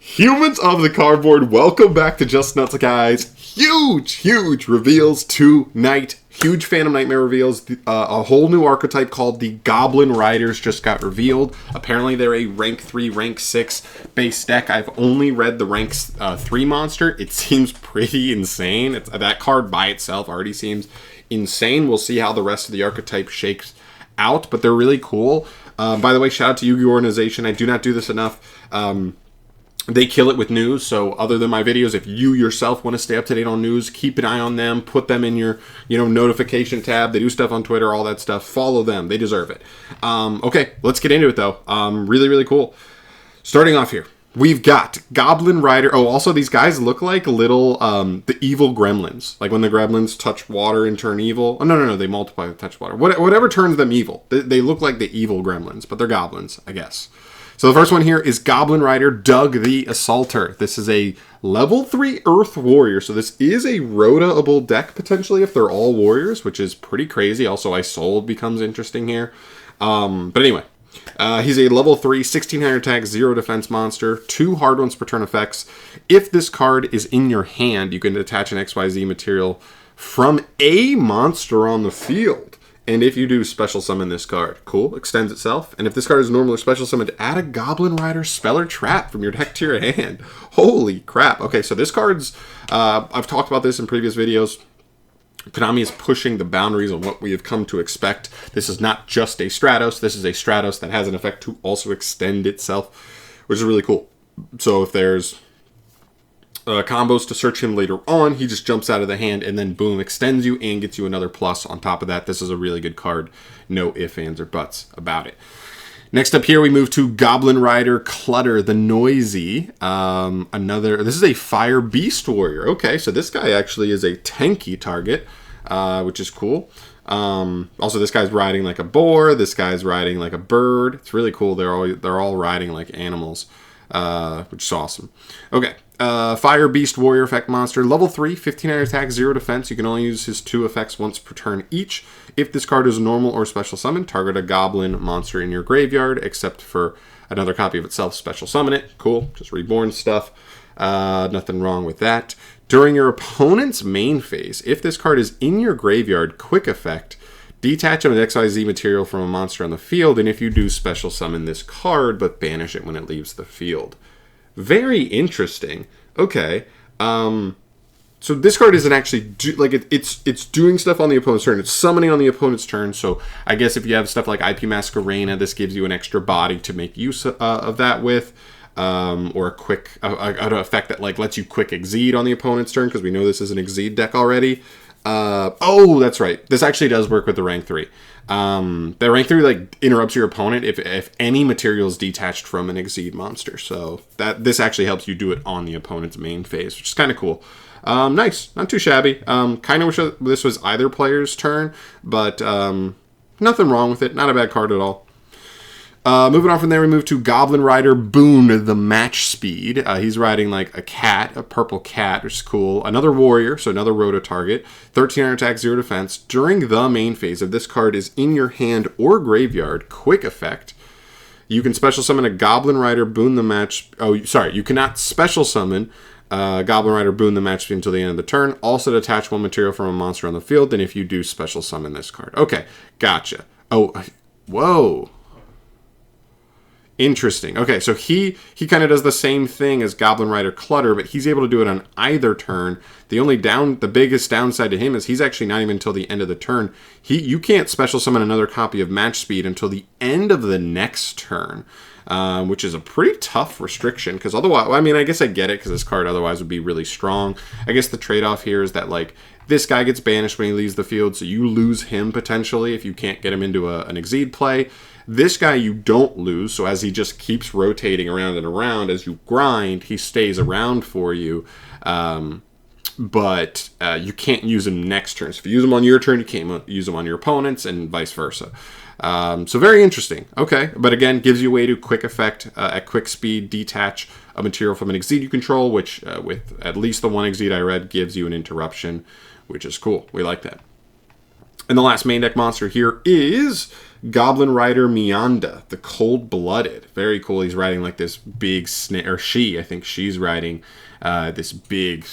Humans of the Cardboard, welcome back to Just Nuts, guys. Huge reveals tonight. Huge Phantom Nightmare reveals. A whole new archetype called the Goblin Riders just got revealed. Apparently they're a rank 3, rank 6 base deck. I've only read the rank 3 monster. It seems pretty insane. That card by itself already seems insane. We'll see how the rest of the archetype shakes out, but they're really cool. By the way, shout out to Yu-Gi-Oh! Organization. I do not do this enough. They kill it with news, so other than my videos, if you yourself want to stay up to date on news, keep an eye on them, put them in your, notification tab. They do stuff on Twitter, all that stuff. Follow them. They deserve it. Okay, let's get into it, though. Really cool. Starting off here, we've got Goblin Rider. Oh, also, these guys look like little, the evil gremlins. Like when the gremlins touch water and turn evil. Oh, no, they multiply with touch water. Whatever turns them evil. They look like the evil gremlins, but they're goblins, I guess. So the first one here is Goblin Rider, Doug the Assaulter. This is a level 3 Earth Warrior. So this is a rota-able deck, potentially, if they're all warriors, which is pretty crazy. Also, Isolde becomes interesting here. But anyway, he's a level 3, 1600 attack, 0 defense monster, 2 hard ones per turn effects. If this card is in your hand, you can attach an XYZ material from a monster on the field. And if you do special summon this card, cool, extends itself. And if this card is normally special summoned, add a Goblin Rider spell or trap from your deck to your hand. Holy crap. Okay, so this card's, I've talked about this in previous videos. Konami is pushing the boundaries of what we have come to expect. This is not just a Stratos. This is a Stratos that has an effect to also extend itself, which is really cool. So if there's combos to search him later on, he just jumps out of the hand and then boom, extends you and gets you another plus on top of that. This is a really good card. No ifs, ands, or buts about it. Next up here, we move to Goblin Rider Clutter the Noisy. This is a Fire Beast Warrior. Okay, so this guy actually is a tanky target, which is cool. Also, this guy's riding like a boar. This guy's riding like a bird. It's really cool. They're all riding like animals, which is awesome. Okay. Fire Beast Warrior effect monster, level 3, 1500 attack, 0 defense. You can only use his 2 effects once per turn each. If this card is normal or special summon, target a goblin monster in your graveyard, except for another copy of itself, special summon it. Cool, just reborn stuff. Nothing wrong with that. During your opponent's main phase, if this card is in your graveyard, quick effect, detach an XYZ material from a monster on the field, and if you do, special summon this card, but banish it when it leaves the field. Very interesting. Okay. So this card isn't actually it's doing stuff on the opponent's turn. It's summoning on the opponent's turn. So I guess if you have stuff like IP Masquerena, this gives you an extra body to make use of that with, or a quick an effect that lets you quick exceed on the opponent's turn, because we know this is an exceed deck already. Oh, that's right. This actually does work with the rank 3. The rank 3 interrupts your opponent if any material is detached from an exceed monster. So this actually helps you do it on the opponent's main phase, which is kind of cool. Nice, not too shabby. Kind of wish this was either player's turn, but nothing wrong with it. Not a bad card at all. Moving on from there, we move to Goblin Rider Boone the Match Speed. He's riding like a cat, a purple cat, which is cool. Another warrior, so another rota target. 1300 attack, 0 defense. During the main phase, if this card is in your hand or graveyard, quick effect, you can special summon a Goblin Rider Boone the Match... Oh, sorry, you cannot special summon Goblin Rider Boone the Match Speed until the end of the turn. Also detach one material from a monster on the field, and if you do, special summon this card. Okay, gotcha. Oh, whoa. Interesting. Okay, so he kind of does the same thing as Goblin Rider Clutter, but he's able to do it on either turn. The biggest downside to him is he's actually not even until the end of the turn. You can't special summon another copy of Match Speed until the end of the next turn, which is a pretty tough restriction, because otherwise, I guess I get it, because this card otherwise would be really strong. I guess the trade-off here is that, this guy gets banished when he leaves the field, so you lose him potentially if you can't get him into an exceed play. This guy you don't lose, so as he just keeps rotating around and around, as you grind, he stays around for you, but you can't use him next turn. So if you use him on your turn, you can't use him on your opponent's, and vice versa. So very interesting. Okay, but again, gives you a way to quick effect, at quick speed, detach a material from an exceed you control, which with at least the one exceed I read gives you an interruption, which is cool. We like that. And the last main deck monster here is Goblin Rider Mianda, the Cold-Blooded. Very cool. He's riding like this big snake, or I think she's riding this big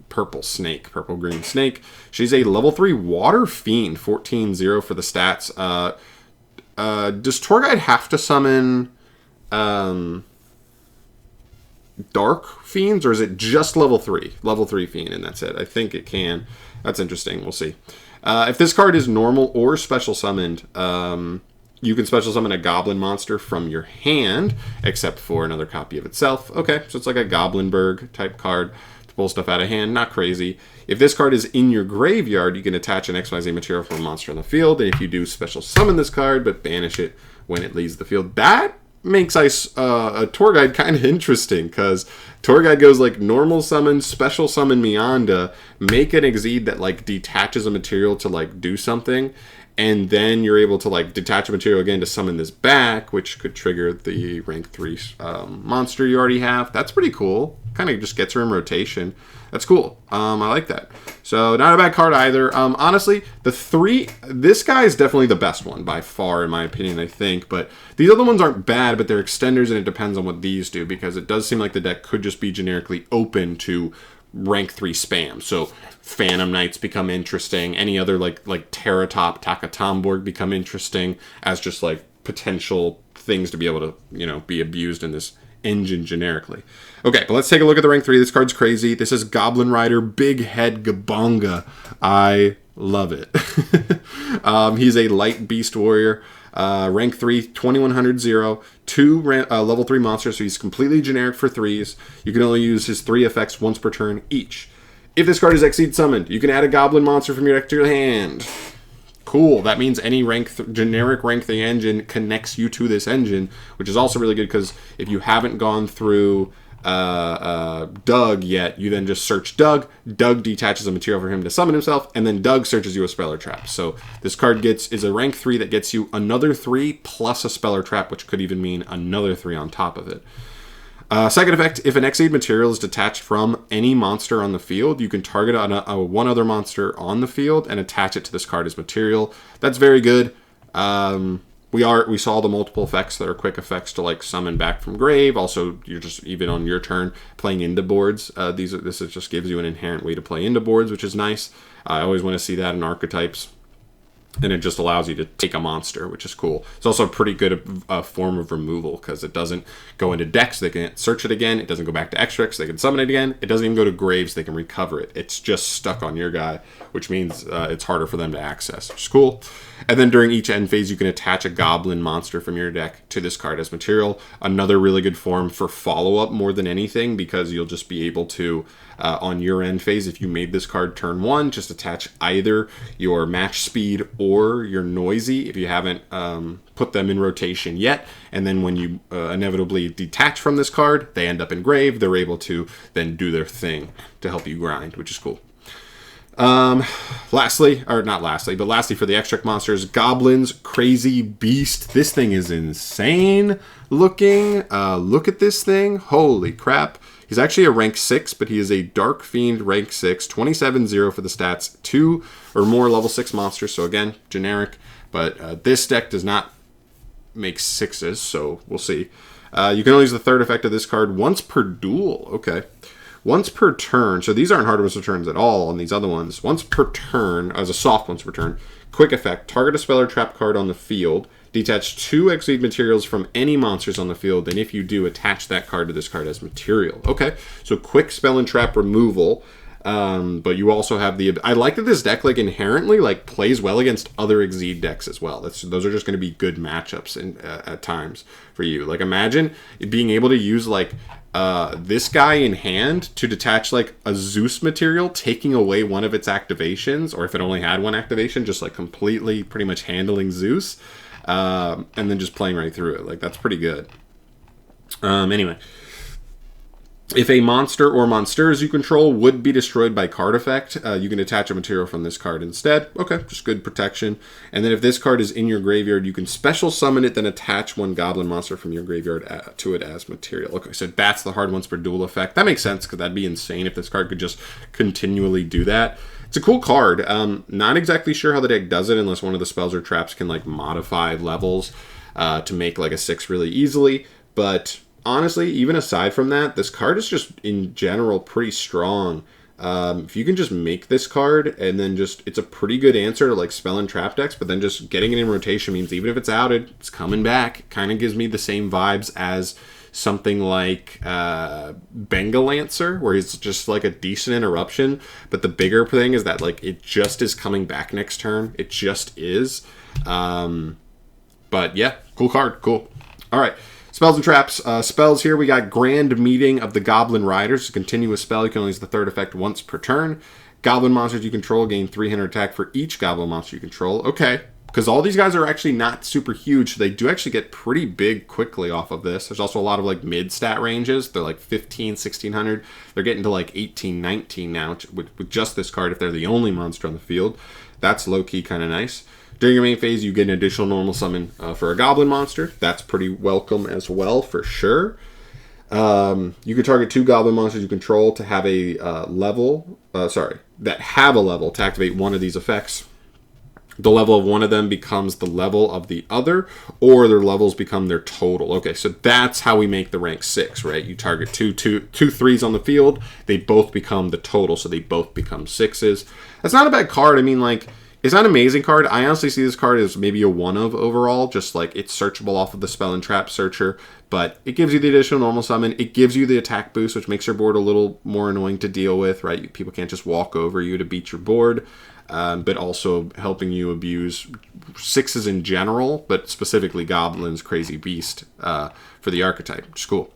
purple snake, purple-green snake. She's a level 3 Water Fiend, 14-0 for the stats. Does Tour Guide have to summon Dark Fiends, or is it just level 3? Level 3 Fiend, and that's it. I think it can. That's interesting. We'll see. If this card is normal or special summoned, you can special summon a goblin monster from your hand, except for another copy of itself. Okay, so it's like a Goblinberg type card to pull stuff out of hand. Not crazy. If this card is in your graveyard, you can attach an XYZ material from a monster on the field, and if you do, special summon this card, but banish it when it leaves the field. That makes a Tour Guide kind of interesting, because Tour Guide goes like normal summon, special summon Mianda, make an Exceed that like detaches a material to like do something, and then you're able to like detach a material again to summon this back, which could trigger the rank 3 monster you already have. That's pretty cool. Kind of just gets her in rotation. That's cool. I like that. So not a bad card either. Honestly, this guy is definitely the best one by far, in my opinion, I think. But these other ones aren't bad, but they're extenders, and it depends on what these do, because it does seem like the deck could just be generically open to rank 3 spam. So Phantom Knights become interesting. Any other like Teratop, Takatomborg become interesting as just like potential things to be able to, you know, be abused in this engine generically. Okay, but let's take a look at the rank 3. This card's crazy. This is Goblin Rider Big Head Gabonga. I love it. He's a light beast warrior. Rank 3, 2100, 2 level 3 monsters, so he's completely generic for 3s. You can only use his 3 effects once per turn each. If this card is Exceed summoned, you can add a goblin monster from your deck to your hand. Cool. That means any generic rank 3 engine connects you to this engine, which is also really good, because if you haven't gone through Doug yet, you then just search Doug. Doug detaches a material for him to summon himself, and then Doug searches you a Speller Trap. So this card is a rank 3 that gets you another 3 plus a Speller Trap, which could even mean another 3 on top of it. Second effect, if an Exceed material is detached from any monster on the field, you can target one other monster on the field and attach it to this card as material. That's very good. We saw the multiple effects that are quick effects to like summon back from grave. Also, you're just even on your turn playing into boards. This just gives you an inherent way to play into boards, which is nice. I always want to see that in archetypes. And it just allows you to take a monster, which is cool. It's also a pretty good form of removal, because it doesn't go into decks. They can search it again. It doesn't go back to X-Tricks. They can summon it again. It doesn't even go to graves. They can recover it. It's just stuck on your guy, which means it's harder for them to access, which is cool. And then during each end phase, you can attach a goblin monster from your deck to this card as material. Another really good form for follow-up more than anything, because you'll just be able to, on your end phase, if you made this card turn 1, just attach either your match speed or your noisy, if you haven't put them in rotation yet. And then when you inevitably detach from this card, they end up in grave. They're able to then do their thing to help you grind, which is cool. Lastly for the X-Trick monsters, Goblins Crazy Beast. This thing is insane looking. Look at this thing. Holy crap. He's actually a rank 6, but he is a Dark Fiend rank 6, 27-0 for the stats, 2 or more level 6 monsters. So again, generic, but this deck does not make 6s, so we'll see. You can only use the third effect of this card once per duel. Okay. Once per turn. So these aren't hard once per turns at all on these other ones. Once per turn, as a soft once per turn. Quick effect. Target a Speller Trap card on the field. Detach 2 Exceed materials from any monsters on the field. And if you do, attach that card to this card as material. Okay. So quick Spell and Trap removal. But you also have the... I like that this deck, like, inherently, like, plays well against other Exceed decks as well. Those are just going to be good matchups at times for you. Like, imagine being able to use, like, this guy in hand to detach, like, a Zeus material, taking away one of its activations, or if it only had one activation, just, like, completely pretty much handling Zeus, and then just playing right through it. Like, that's pretty good. Anyway... If a monster or monsters you control would be destroyed by card effect, you can attach a material from this card instead. Okay, just good protection. And then if this card is in your graveyard, you can special summon it, then attach one goblin monster from your graveyard to it as material. Okay, so that's the hard ones for dual effect. That makes sense, because that'd be insane if this card could just continually do that. It's a cool card. Not exactly sure how the deck does it, unless one of the spells or traps can like modify levels to make like a 6 really easily. But honestly, even aside from that, this card is just in general pretty strong. If you can just make this card, and then just, it's a pretty good answer to like spell and trap decks, but then just getting it in rotation means even if it's outed, it's coming back. It kind of gives me the same vibes as something like Bengalancer, where he's just like a decent interruption, but the bigger thing is that like it just is coming back next turn. It just is. But yeah, cool card, cool. All right. Spells and traps. Spells here, we got Grand Meeting of the Goblin Rider. It's a continuous spell. You can only use the third effect once per turn. Goblin monsters you control gain 300 attack for each goblin monster you control. Okay, because all these guys are actually not super huge, so they do actually get pretty big quickly off of this. There's also a lot of like mid-stat ranges. They're like 15, 1600. They're getting to like 18, 19 now with just this card if they're the only monster on the field. That's low-key kind of nice. During your main phase, you get an additional normal summon for a goblin monster. That's pretty welcome as well, for sure. You can target 2 goblin monsters you control to have a that have a level to activate one of these effects. The level of one of them becomes the level of the other, or their levels become their total. Okay, so that's how we make the rank 6, right? You target two 3s on the field, they both become the total, so they both become 6s. That's not a bad card. I mean, like, it's not an amazing card. I honestly see this card as maybe a 1 of overall, just like it's searchable off of the Spell and Trap Searcher, but it gives you the additional normal summon. It gives you the attack boost, which makes your board a little more annoying to deal with, right? People can't just walk over you to beat your board, but also helping you abuse 6s in general, but specifically Goblin's Crazy Beast for the archetype, which is cool.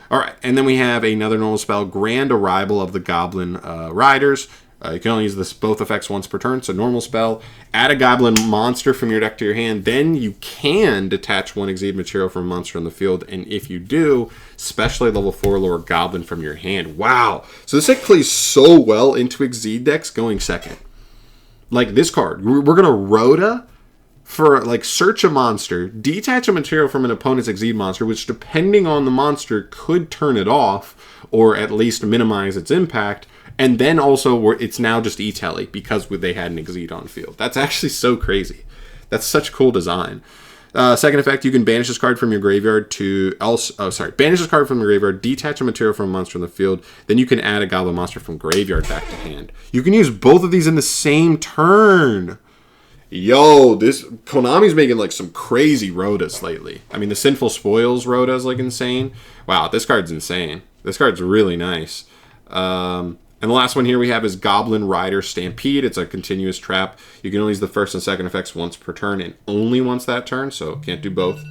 All right, and then we have another normal spell, Grand Arrival of the Goblin Riders. You can only use this both effects once per turn, so normal spell. Add a goblin monster from your deck to your hand, then you can detach 1 Exceed material from a monster on the field, and if you do, especially level 4 lower goblin from your hand. Wow! So this deck plays so well into Exceed decks going second. Like this card, we're going to Rhoda for like search a monster, detach a material from an opponent's Exceed monster, which depending on the monster could turn it off, or at least minimize its impact. And then also, it's now just E-Telly because they had an Exceed on field. That's actually so crazy. That's such cool design. Second effect, you can banish this card from your graveyard banish this card from the graveyard, detach a material from a monster on the field, then you can add a goblin monster from graveyard back to hand. You can use both of these in the same turn. Yo, Konami's making like some crazy Rhodas lately. I mean, the Sinful Spoils Rhoda is like insane. Wow, this card's insane. This card's really nice. And the last one here we have is Goblin Rider Stampede. It's a continuous trap. You can only use the first and second effects once per turn, and only once that turn, so can't do both.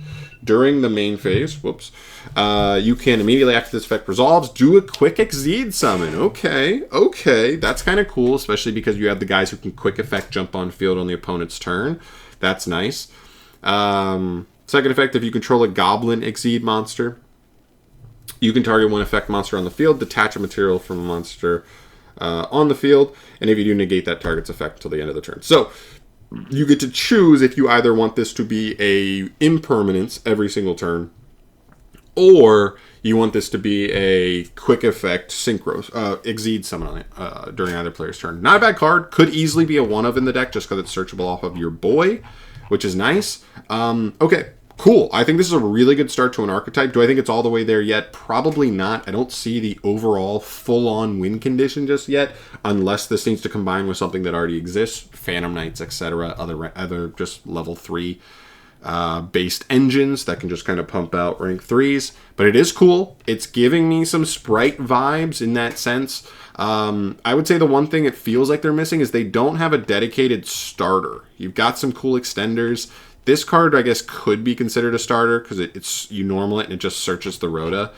During the main phase, you can immediately after this effect resolves, do a quick Exceed summon. Okay, that's kind of cool, especially because you have the guys who can quick effect jump on field on the opponent's turn. That's nice. Second effect, if you control a Goblin Exceed monster, you can target 1 effect monster on the field, detach a material from a monster on the field, and if you do, negate that target's effect until the end of the turn. So you get to choose if you either want this to be a impermanence every single turn, or you want this to be a quick effect synchro Exceed summon on it during either player's turn. Not a bad card. Could easily be a 1 of in the deck just because it's searchable off of your boy, which is nice. Okay. Cool. I think this is a really good start to an archetype. Do I think it's all the way there yet? Probably not. I don't see the overall full-on win condition just yet, unless this needs to combine with something that already exists, Phantom Knights, etc., other just level 3 based engines that can just kind of pump out rank 3s. But it is cool. It's giving me some Sprite vibes in that sense. I would say the one thing it feels like they're missing is they don't have a dedicated starter. You've got some cool extenders. This card, I guess, could be considered a starter because you normal it and it just searches the Rhoda,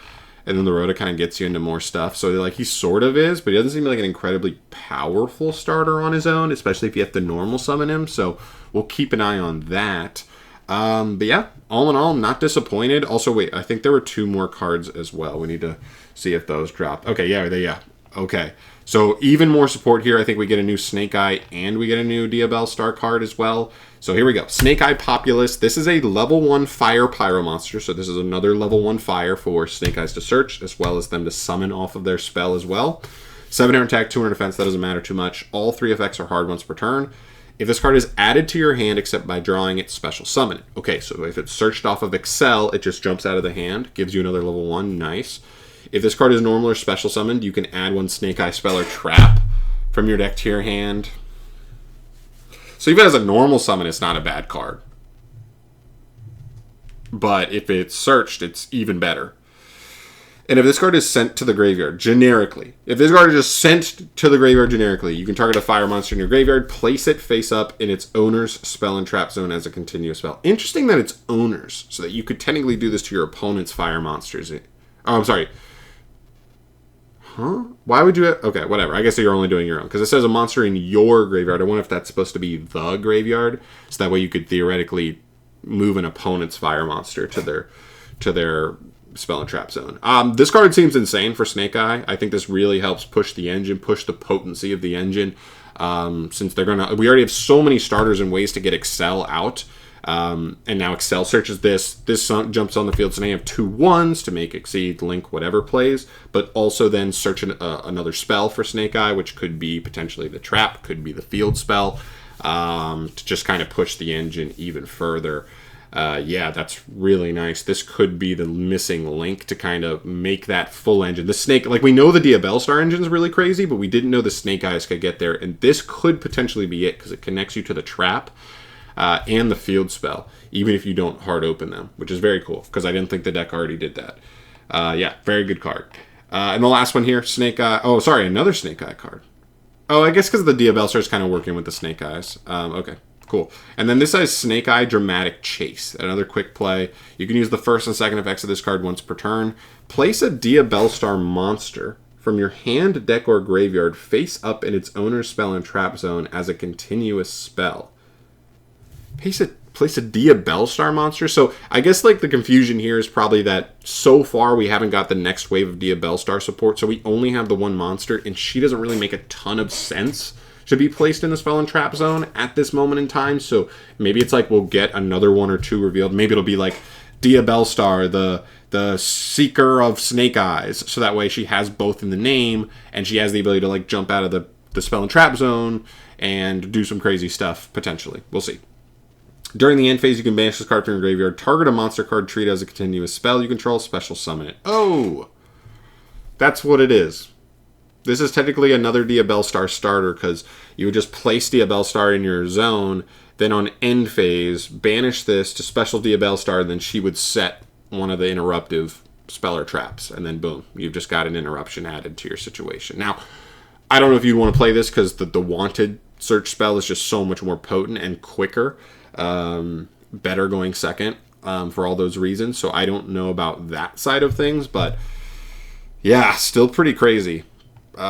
and then the Rhoda kind of gets you into more stuff. So like he sort of is, but he doesn't seem like an incredibly powerful starter on his own, especially if you have to normal summon him. So we'll keep an eye on that. But yeah, all in all, not disappointed. Also, wait, I think there were 2 more cards as well. We need to see if those dropped. Okay, yeah. Okay. So even more support here. I think we get a new Snake Eye and we get a new Diabellstar card as well. So here we go. Snake Eye Populous. This is a level 1 fire pyro monster. So this is another level 1 fire for Snake Eyes to search, as well as them to summon off of their spell as well. 700 attack, 200 defense. That doesn't matter too much. All 3 effects are hard once per turn. If this card is added to your hand except by drawing it, special summon it. Okay, so if it's searched off of Excel, it just jumps out of the hand. Gives you another level 1. Nice. If this card is normal or special summoned, you can add 1 Snake Eye spell or trap from your deck to your hand. So even as a normal summon, it's not a bad card. But if it's searched, it's even better. And if this card is sent to the graveyard generically, if this card is just sent to the graveyard generically, you can target a fire monster in your graveyard, place it face up in its owner's spell and trap zone as a continuous spell. Interesting that it's owner's, so that you could technically do this to your opponent's fire monsters. Oh, I'm sorry. Huh? Why would you... Okay, whatever. I guess you're only doing your own. Because it says a monster in your graveyard. I wonder if that's supposed to be the graveyard. So that way you could theoretically move an opponent's fire monster to their spell and trap zone. This card seems insane for Snake Eye. I think this really helps push the engine, push the potency of the engine. Since they're going to... We already have so many starters and ways to get Excel out. And now Excel searches this. This jumps on the field, so now you have 2 1s to make Exceed, Link, whatever plays, but also then search another spell for Snake Eye, which could be potentially the trap, could be the field spell, to just kind of push the engine even further. Yeah, that's really nice. This could be the missing link to kind of make that full engine. The Snake, like we know the Diabellstar engine is really crazy, but we didn't know the Snake Eyes could get there, and this could potentially be it because it connects you to the trap. And the field spell, even if you don't hard open them, which is very cool, because I didn't think the deck already did that. Yeah, very good card. And the last one here, Snake Eye. Oh, sorry, another Snake Eye card. Oh, I guess because the Diabellstar is kind of working with the Snake Eyes. Okay, cool. And then this has Snake Eye Dramatic Chase, another quick play. You can use the first and second effects of this card once per turn. Place a Diabellstar monster from your hand, deck, or graveyard face up in its owner's spell and trap zone as a continuous spell. Place a Diabellstar monster. So I guess like the confusion here is probably that so far we haven't got the next wave of Diabellstar support, so we only have the 1 monster, and she doesn't really make a ton of sense to be placed in the spell and trap zone at this moment in time. So maybe it's like we'll get another 1 or 2 revealed. Maybe it'll be like Diabellstar, the Seeker of Snake Eyes, so that way she has both in the name, and she has the ability to like jump out of the spell and trap zone and do some crazy stuff potentially. We'll see. During the end phase, you can banish this card from your graveyard, target a monster card, treat it as a continuous spell you control, special summon it. Oh! That's what it is. This is technically another Diabellstar starter, because you would just place Diabellstar in your zone, then on end phase, banish this to special Diabellstar, and then she would set one of the interruptive spell or traps, and then boom, you've just got an interruption added to your situation. Now, I don't know if you'd want to play this, because the wanted search spell is just so much more potent and quicker. Better going second for all those reasons. So I don't know about that side of things, but yeah, still pretty crazy.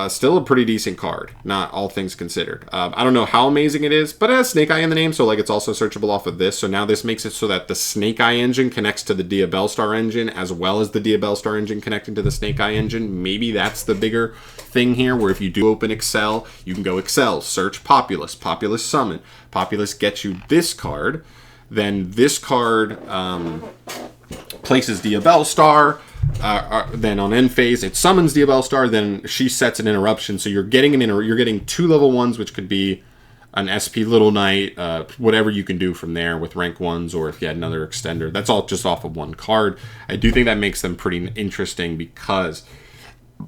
Still a pretty decent card, not all things considered. I don't know how amazing it is, but it has Snake Eye in the name, so like it's also searchable off of this. So now this makes it so that the Snake Eye engine connects to the Diabellstar engine, as well as the Diabellstar engine connecting to the Snake Eye engine. Maybe that's the bigger thing here, where if you do open Excel, you can go Excel, search Populous, Populous summon. Populous gets you this card. Then this card places Diabellstar. Then on end phase, it summons Diabellstar. Then she sets an interruption. So you're getting you're getting 2 level 1s, which could be an SP Little Knight, whatever you can do from there with rank 1s, or if you had another extender. That's all just off of 1 card. I do think that makes them pretty interesting because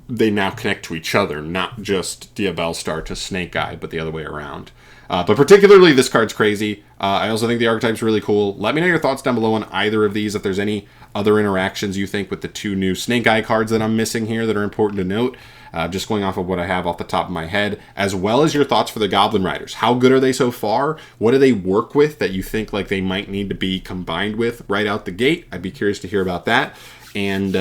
they now connect to each other, not just Diabellstar to Snake Eye, but the other way around. But particularly, this card's crazy. I also think the archetype's really cool. Let me know your thoughts down below on either of these. If there's any other interactions you think with the 2 new Snake Eye cards that I'm missing here that are important to note. Just going off of what I have off the top of my head, as well as your thoughts for the Goblin Riders. How good are they so far? What do they work with that you think like they might need to be combined with right out the gate? I'd be curious to hear about that. And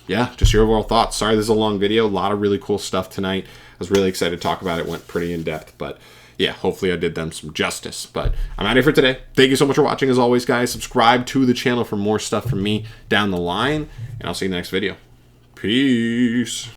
yeah, just your overall thoughts. Sorry this is a long video. A lot of really cool stuff tonight. I was really excited to talk about it. Went pretty in depth, but yeah, hopefully I did them some justice. But I'm out of here for today. Thank you so much for watching as always, guys. Subscribe to the channel for more stuff from me down the line, and I'll see you in the next video. Peace.